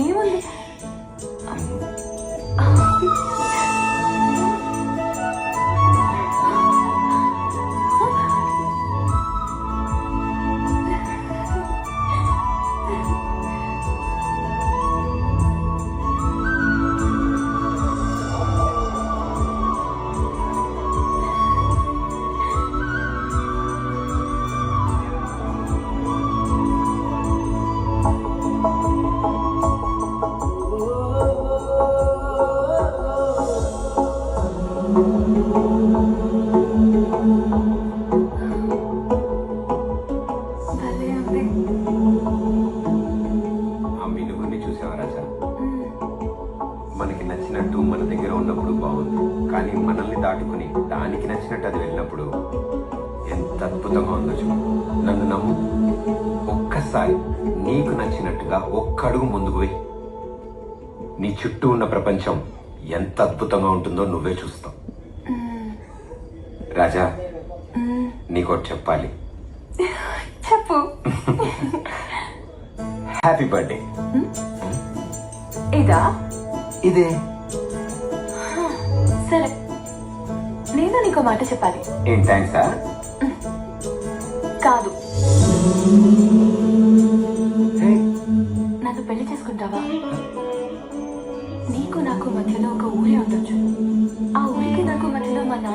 ఏముంది? ఆ మినుగుని చూసావా రాజా? మనకి నచ్చినట్టు మన దగ్గర ఉన్నప్పుడు బాగుంది, కానీ మనల్ని దాటుకుని దానికి నచ్చినట్టు అది వెళ్ళినప్పుడు ఎంత అద్భుతంగా ఉందో చూడు. నన్ను నమ్ము, ఒక్కసారి నీకు నచ్చినట్టుగా ఒక్క అడుగు ముందుకు వెయ్యి. నీ చుట్టూ ఉన్న ప్రపంచం ఎంత అద్భుతంగా ఉంటుందో నువ్వే చూస్తావు. రాజా, నీకోటి చెప్పాలి. చెప్పు. Happy birthday. ఇదా? ఇదే. సరే, నేను నీకో మాట చెప్పాలి. ఏం థ్యాంక్సా? కాదు, హే, నన్ను పెళ్లి చేసుకుంటావా?